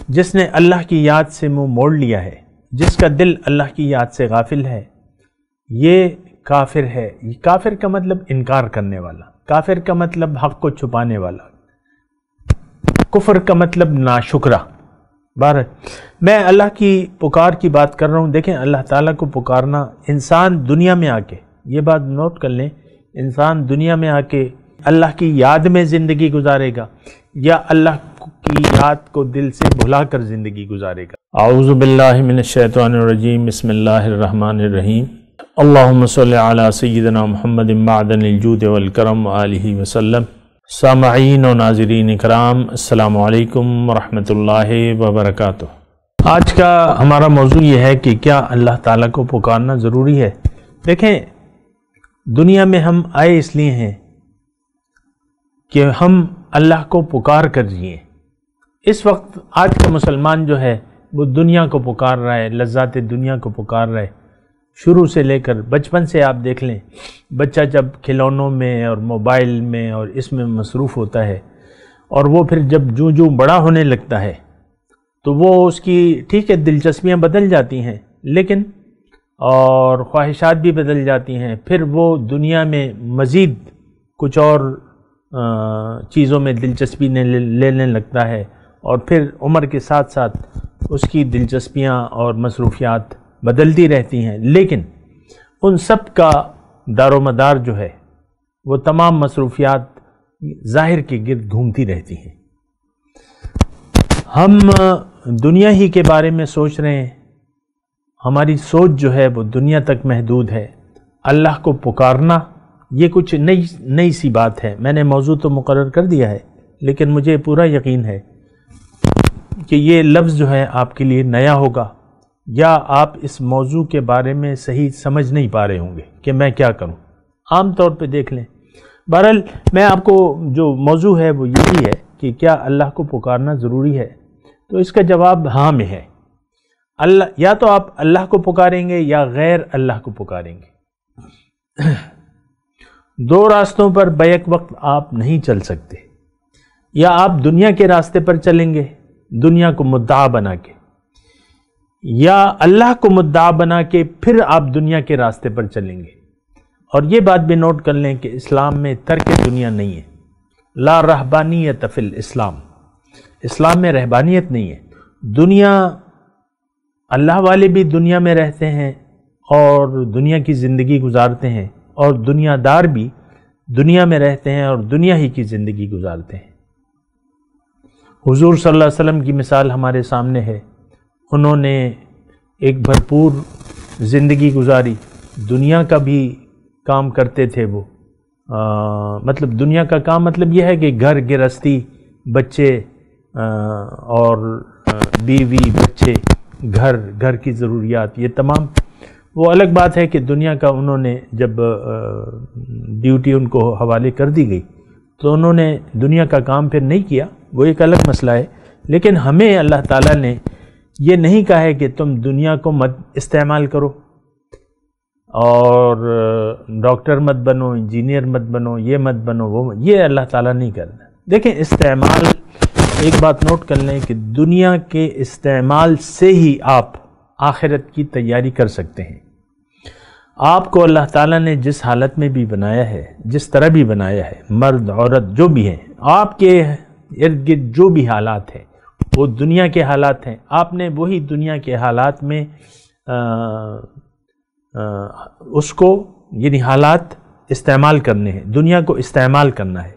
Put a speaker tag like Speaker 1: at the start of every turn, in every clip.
Speaker 1: جس نے اللہ کی یاد سے منہ موڑ لیا ہے، جس کا دل اللہ کی یاد سے غافل ہے، یہ کافر ہے۔ کافر کا مطلب انکار کرنے والا، کافر کا مطلب حق کو چھپانے والا، کفر کا مطلب ناشکرہ۔ بہرحال میں اللہ کی پکار کی بات کر رہا ہوں۔ دیکھیں اللہ تعالیٰ کو پکارنا، انسان دنیا میں آ کے، یہ بات نوٹ کر لیں، انسان دنیا میں آ کے اللہ کی یاد میں زندگی گزارے گا یا اللہ کی یاد کو دل سے بھلا کر زندگی گزارے گا۔ اعوذ باللہ من الشیطان الرجیم، بسم اللہ الرحمن الرحیم۔ اللہم صلی علی سیدنا محمد معدن الجود والکرم وآلہ وسلم۔ سامعین و ناظرین اکرام، السلام علیکم ورحمۃ اللہ وبرکاتہ۔ آج کا ہمارا موضوع یہ ہے کہ کیا اللہ تعالیٰ کو پکارنا ضروری ہے؟ دیکھیں دنیا میں ہم آئے اس لیے ہیں کہ ہم اللہ کو پکار کر جئیں۔ اس وقت آج کا مسلمان جو ہے وہ دنیا کو پکار رہا ہے، لذات دنیا کو پکار رہا ہے۔ شروع سے لے کر بچپن سے آپ دیکھ لیں، بچہ جب کھلونوں میں اور موبائل میں اور اس میں مصروف ہوتا ہے، اور وہ پھر جب جو بڑا ہونے لگتا ہے تو وہ اس کی ٹھیک ہے دلچسپیاں بدل جاتی ہیں، لیکن اور خواہشات بھی بدل جاتی ہیں، پھر وہ دنیا میں مزید کچھ اور چیزوں میں دلچسپی لینے لگتا ہے، اور پھر عمر کے ساتھ ساتھ اس کی دلچسپیاں اور مصروفیات بدلتی رہتی ہیں، لیکن ان سب کا دار و مدار جو ہے وہ تمام مصروفیات ظاہر کے گرد گھومتی رہتی ہیں۔ ہم دنیا ہی کے بارے میں سوچ رہے ہیں، ہماری سوچ جو ہے وہ دنیا تک محدود ہے۔ اللہ کو پکارنا یہ کچھ نئی سی بات ہے۔ میں نے موضوع تو مقرر کر دیا ہے، لیکن مجھے پورا یقین ہے کہ یہ لفظ جو ہے آپ کے لیے نیا ہوگا، یا آپ اس موضوع کے بارے میں صحیح سمجھ نہیں پا رہے ہوں گے کہ میں کیا کروں۔ عام طور پہ دیکھ لیں، بہرحال میں آپ کو جو موضوع ہے وہ یہی ہے کہ کیا اللہ کو پکارنا ضروری ہے؟ تو اس کا جواب ہاں میں ہے۔ اللہ، یا تو آپ اللہ کو پکاریں گے یا غیر اللہ کو پکاریں گے۔ دو راستوں پر بیک وقت آپ نہیں چل سکتے۔ یا آپ دنیا کے راستے پر چلیں گے، دنیا کو مدعا بنا کے، یا اللہ کو مدعا بنا کے پھر آپ دنیا کے راستے پر چلیں گے۔ اور یہ بات بھی نوٹ کر لیں کہ اسلام میں ترک دنیا نہیں ہے۔ لا رہبانیت فی الاسلام، اسلام میں رہبانیت نہیں ہے۔ دنیا، اللہ والے بھی دنیا میں رہتے ہیں اور دنیا کی زندگی گزارتے ہیں، اور دنیا دار بھی دنیا میں رہتے ہیں اور دنیا ہی کی زندگی گزارتے ہیں۔ حضور صلی اللہ علیہ وسلم کی مثال ہمارے سامنے ہے۔ انہوں نے ایک بھرپور زندگی گزاری، دنیا کا بھی کام کرتے تھے وہ، مطلب دنیا کا کام مطلب یہ ہے کہ گھر گرہستی، بچے اور بیوی بچے، گھر کی ضروریات، یہ تمام وہ الگ بات ہے کہ دنیا کا انہوں نے جب ڈیوٹی ان کو حوالے کر دی گئی تو انہوں نے دنیا کا کام پھر نہیں کیا، وہ ایک الگ مسئلہ ہے۔ لیکن ہمیں اللہ تعالیٰ نے یہ نہیں کہا ہے کہ تم دنیا کو مت استعمال کرو، اور ڈاکٹر مت بنو، انجینئر مت بنو، یہ مت بنو، وہ مت، یہ اللہ تعالیٰ نہیں کرنا۔ دیکھیں استعمال، ایک بات نوٹ کر لیں کہ دنیا کے استعمال سے ہی آپ آخرت کی تیاری کر سکتے ہیں۔ آپ کو اللہ تعالیٰ نے جس حالت میں بھی بنایا ہے، جس طرح بھی بنایا ہے، مرد عورت جو بھی ہیں، آپ کے ارد گرد جو بھی حالات ہیں وہ دنیا کے حالات ہیں۔ آپ نے وہی دنیا کے حالات میں اس کو، یعنی حالات استعمال کرنے ہیں، دنیا کو استعمال کرنا ہے۔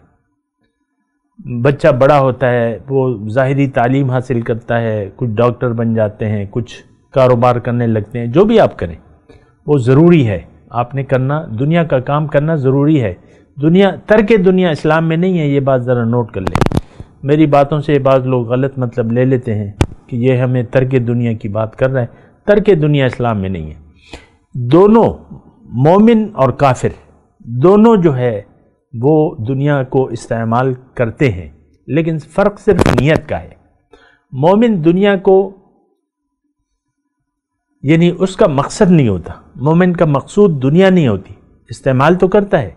Speaker 1: بچہ بڑا ہوتا ہے، وہ ظاہری تعلیم حاصل کرتا ہے، کچھ ڈاکٹر بن جاتے ہیں، کچھ کاروبار کرنے لگتے ہیں، جو بھی آپ کریں وہ ضروری ہے، آپ نے کرنا، دنیا کا کام کرنا ضروری ہے۔ دنیا، ترک دنیا اسلام میں نہیں ہے، یہ بات ذرا نوٹ کر لیں۔ میری باتوں سے بعض لوگ غلط مطلب لے لیتے ہیں کہ یہ ہمیں ترک دنیا کی بات کر رہا ہے۔ ترک دنیا اسلام میں نہیں ہے۔ دونوں، مومن اور کافر، دونوں جو ہے وہ دنیا کو استعمال کرتے ہیں، لیکن فرق صرف نیت کا ہے۔ مومن دنیا کو، یعنی اس کا مقصد نہیں ہوتا، مومن کا مقصود دنیا نہیں ہوتی، استعمال تو کرتا ہے،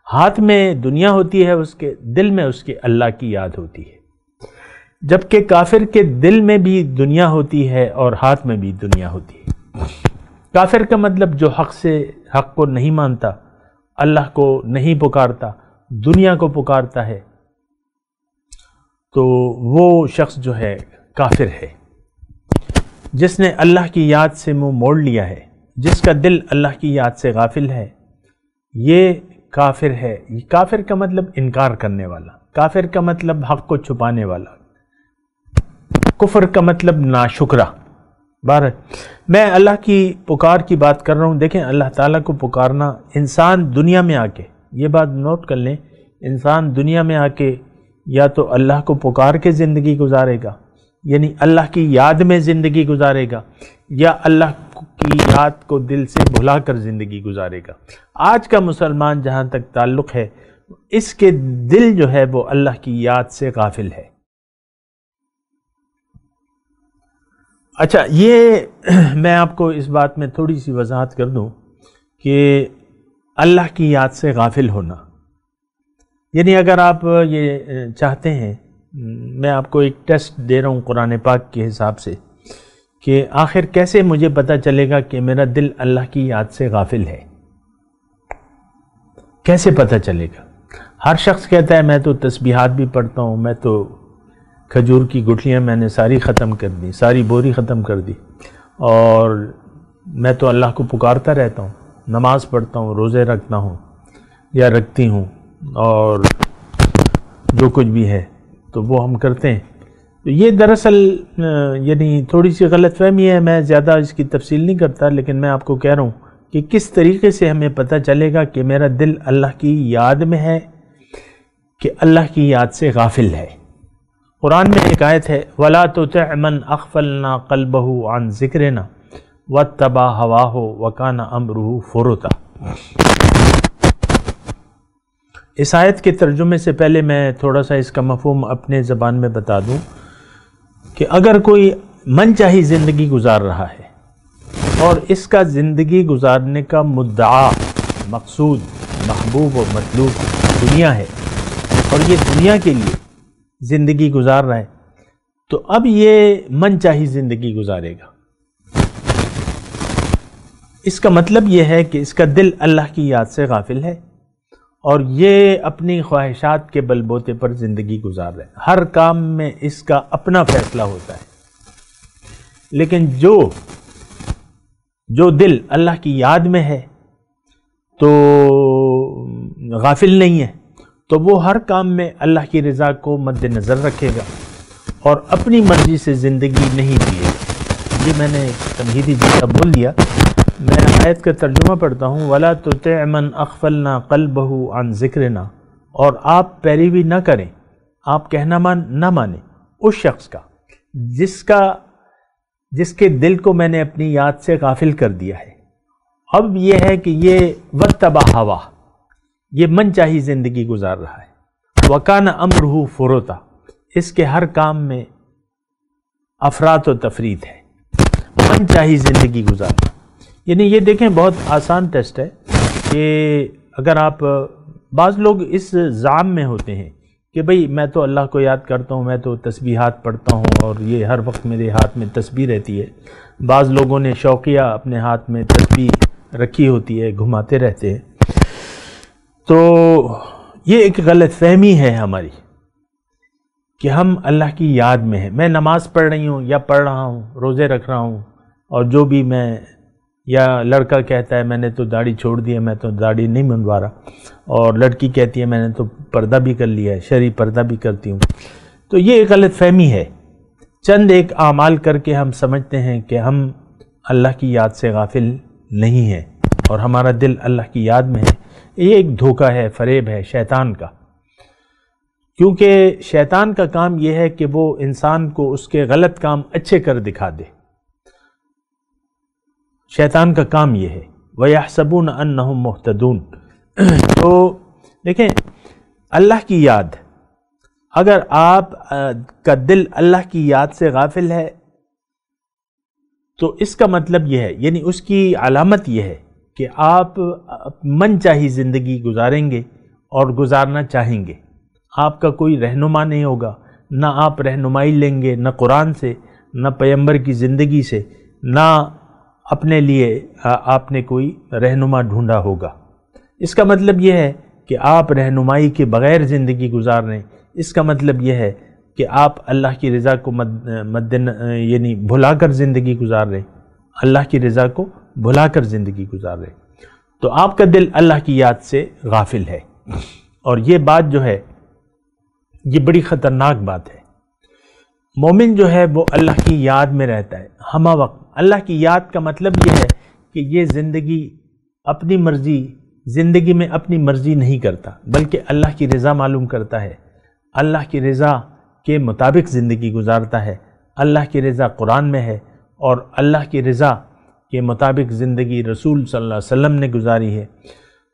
Speaker 1: ہاتھ میں دنیا ہوتی ہے، اس کے دل میں اس کے اللہ کی یاد ہوتی ہے۔ جبکہ کافر کے دل میں بھی دنیا ہوتی ہے اور ہاتھ میں بھی دنیا ہوتی ہے۔ کافر کا مطلب جو حق کو نہیں مانتا، اللہ کو نہیں پکارتا، دنیا کو پکارتا ہے، تو وہ شخص جو ہے کافر ہے۔ جس نے اللہ کی یاد سے منہ موڑ لیا ہے، جس کا دل اللہ کی یاد سے غافل ہے، یہ کافر ہے۔ کافر کا مطلب انکار کرنے والا، کافر کا مطلب حق کو چھپانے والا، کفر کا مطلب ناشکرہ۔ بہرحال میں اللہ کی پکار کی بات کر رہا ہوں۔ دیکھیں اللہ تعالیٰ کو پکارنا، انسان دنیا میں آ کے، یہ بات نوٹ کر لیں، انسان دنیا میں آ کے یا تو اللہ کو پکار کے زندگی گزارے گا، یعنی اللہ کی یاد میں زندگی گزارے گا، یا اللہ کی یاد کو دل سے بھلا کر زندگی گزارے گا۔ آج کا مسلمان جہاں تک تعلق ہے، اس کے دل جو ہے وہ اللہ کی یاد سے غافل ہے۔ اچھا، یہ میں آپ کو اس بات میں تھوڑی سی وضاحت کر دوں کہ اللہ کی یاد سے غافل ہونا، یعنی اگر آپ یہ چاہتے ہیں، میں آپ کو ایک ٹیسٹ دے رہا ہوں قرآن پاک کے حساب سے کہ آخر کیسے مجھے پتہ چلے گا کہ میرا دل اللہ کی یاد سے غافل ہے، کیسے پتہ چلے گا؟ ہر شخص کہتا ہے میں تو تسبیحات بھی پڑھتا ہوں، میں تو کھجور کی گٹھلیاں میں نے ساری ختم کر دی، ساری بوری ختم کر دی، اور میں تو اللہ کو پکارتا رہتا ہوں، نماز پڑھتا ہوں، روزے رکھتا ہوں یا رکھتی ہوں، اور جو کچھ بھی ہے تو وہ ہم کرتے ہیں۔ تو یہ دراصل یعنی تھوڑی سی غلط فہمی ہے، میں زیادہ اس کی تفصیل نہیں کرتا، لیکن میں آپ کو کہہ رہا ہوں کہ کس طریقے سے ہمیں پتہ چلے گا کہ میرا دل اللہ کی یاد میں ہے کہ اللہ کی یاد سے غافل ہے۔ قرآن میں ایک آیت ہے وَلَا تُطِعْ مَنْ أَغْفَلْنَا قَلْبَهُ عَنْ ذِكْرِنَا وَاتَّبَعَ هَوَاهُ وَكَانَ أَمْرُهُ فُرُطًا۔ اس آیت کے ترجمے سے پہلے میں تھوڑا سا اس کا مفہوم اپنے زبان میں بتا دوں کہ اگر کوئی من چاہی زندگی گزار رہا ہے اور اس کا زندگی گزارنے کا مدعا، مقصود، محبوب اور مطلوب دنیا ہے، اور یہ دنیا کے لیے زندگی گزار رہا ہے، تو اب یہ من چاہی زندگی گزارے گا۔ اس کا مطلب یہ ہے کہ اس کا دل اللہ کی یاد سے غافل ہے اور یہ اپنی خواہشات کے بل بوتے پر زندگی گزار رہا ہے۔ ہر کام میں اس کا اپنا فیصلہ ہوتا ہے، لیکن جو دل اللہ کی یاد میں ہے تو غافل نہیں ہے، تو وہ ہر کام میں اللہ کی رضا کو مد نظر رکھے گا اور اپنی مرضی سے زندگی نہیں جیے گا۔ یہ میں نے تمہیدی جملہ بول دیا، میں آیت کا ترجمہ پڑھتا ہوں وَلَا تُطِعْ مَنْ أَغْفَلْنَا قَلْبَهُ عَنْ ذِكْرِنَا، اور آپ پیروی نہ کریں، آپ کہنا نہ مانیں اس شخص کا جس کے دل کو میں نے اپنی یاد سے غافل کر دیا ہے۔ اب یہ ہے کہ یہ وَاتَّبَعَ هَوَاهُ، یہ من چاہی زندگی گزار رہا ہے، وَكَانَ أَمْرُهُ فُرُطًا، اس کے ہر کام میں افراط و تفریط ہے، من چاہی زندگی گزارنا۔ یعنی یہ دیکھیں بہت آسان ٹیسٹ ہے کہ اگر آپ، بعض لوگ اس زعم میں ہوتے ہیں کہ بھئی میں تو اللہ کو یاد کرتا ہوں، میں تو تسبیحات پڑھتا ہوں اور یہ ہر وقت میرے ہاتھ میں تسبیح رہتی ہے۔ بعض لوگوں نے شوقیہ اپنے ہاتھ میں تسبیح رکھی ہوتی ہے، گھماتے رہتے ہیں۔ تو یہ ایک غلط فہمی ہے ہماری کہ ہم اللہ کی یاد میں ہیں۔ میں نماز پڑھ رہی ہوں یا پڑھ رہا ہوں، روزے رکھ رہا ہوں، اور جو بھی میں، یا لڑکا کہتا ہے میں نے تو داڑھی چھوڑ دی ہے، میں تو داڑھی نہیں منڈوا رہا، اور لڑکی کہتی ہے میں نے تو پردہ بھی کر لیا ہے، شرعی پردہ بھی کرتی ہوں۔ تو یہ ایک غلط فہمی ہے۔ چند ایک اعمال کر کے ہم سمجھتے ہیں کہ ہم اللہ کی یاد سے غافل نہیں ہیں اور ہمارا دل اللہ کی یاد میں ہے۔ یہ ایک دھوکہ ہے، فریب ہے شیطان کا، کیونکہ شیطان کا کام یہ ہے کہ وہ انسان کو اس کے غلط کام اچھے کر دکھا دے۔ شیطان کا کام یہ ہے وَيَحْسَبُونَ أَنَّهُمْ مُهْتَدُونَ۔ تو دیکھیں اللہ کی یاد، اگر آپ کا دل اللہ کی یاد سے غافل ہے تو اس کا مطلب یہ ہے، یعنی اس کی علامت یہ ہے کہ آپ من چاہی زندگی گزاریں گے اور گزارنا چاہیں گے۔ آپ کا کوئی رہنما نہیں ہوگا، نہ آپ رہنمائی لیں گے، نہ قرآن سے، نہ پیغمبر کی زندگی سے، نہ اپنے لیے آپ نے کوئی رہنما ڈھونڈا ہوگا۔ اس کا مطلب یہ ہے کہ آپ رہنمائی کے بغیر زندگی گزار رہے ہیں۔ اس کا مطلب یہ ہے کہ آپ اللہ کی رضا کو یعنی بھلا کر زندگی گزار رہے ہیں، اللہ کی رضا کو بھلا کر زندگی گزار رہے ہیں۔ تو آپ کا دل اللہ کی یاد سے غافل ہے، اور یہ بات جو ہے یہ بڑی خطرناک بات ہے۔ مومن جو ہے وہ اللہ کی یاد میں رہتا ہے ہمہ وقت۔ اللہ کی یاد کا مطلب یہ ہے کہ یہ زندگی میں اپنی مرضی نہیں کرتا، بلکہ اللہ کی رضا معلوم کرتا ہے، اللہ کی رضا کے مطابق زندگی گزارتا ہے۔ اللہ کی رضا قرآن میں ہے، اور اللہ کی رضا کے مطابق زندگی رسول صلی اللہ علیہ وسلم نے گزاری ہے۔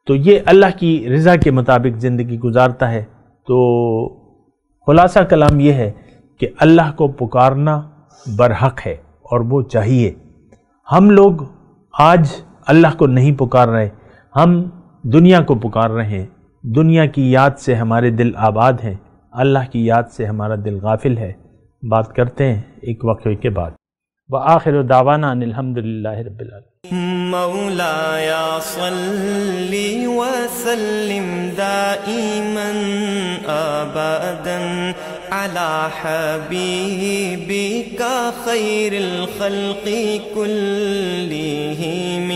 Speaker 1: تو یہ اللہ کی رضا کے مطابق زندگی گزارتا ہے۔ تو خلاصہ کلام یہ ہے کہ اللہ کو پکارنا برحق ہے، اور وہ چاہیے۔ ہم لوگ آج اللہ کو نہیں پکار رہے، ہم دنیا کو پکار رہے ہیں۔ دنیا کی یاد سے ہمارے دل آباد ہیں، اللہ کی یاد سے ہمارا دل غافل ہے۔ بات کرتے ہیں ایک وقفے کے بعد۔ وآخر دعوانا ان الحمدللہ رب العالمین۔
Speaker 2: مولایا صلی وسلم دائما ابدا علی حبیبک خیر الخلق کلہم۔